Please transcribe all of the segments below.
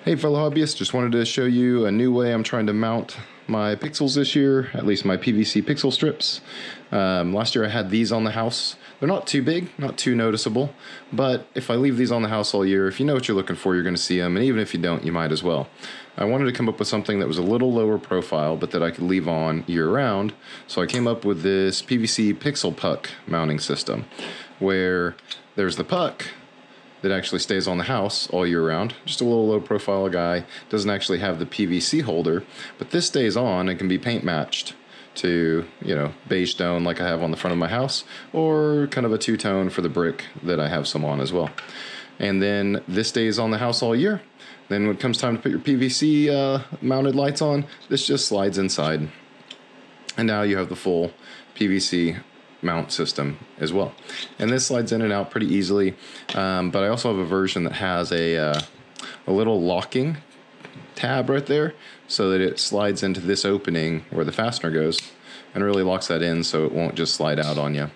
Hey fellow hobbyists, just wanted to show you a new way I'm trying to mount my pixels this year, at least my PVC pixel strips. Last year I had these on the house. They're not too big, not too noticeable, but if I leave these on the house all year, if you know what you're looking for, you're going to see them, and even if you don't, you might as well. I wanted to come up with something that was a little lower profile, but that I could leave on year-round, so I came up with this PVC Pixel puck mounting system, where there's the puck that actually stays on the house all year round. Just a little low profile guy, doesn't actually have the PVC holder, but this stays on and can be paint matched to, you know, beige stone like I have on the front of my house, or kind of a two-tone for the brick that I have some on as well. And then this stays on the house all year. Then when it comes time to put your PVC mounted lights on, this just slides inside. And now you have the full PVC mount system as well, and this slides in and out pretty easily, but I also have a version that has a little locking tab right there so that it slides into this opening where the fastener goes and really locks that in so it won't just slide out on you.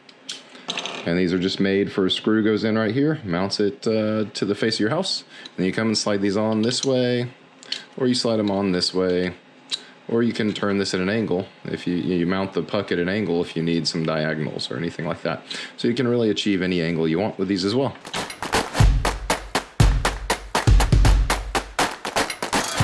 And these are just made for a screw goes in right here, mounts it to the face of your house, and you come and slide these on this way, or you slide them on this way, or you can turn this at an angle if you mount the puck at an angle if you need some diagonals or anything like that. So you can really achieve any angle you want with these as well.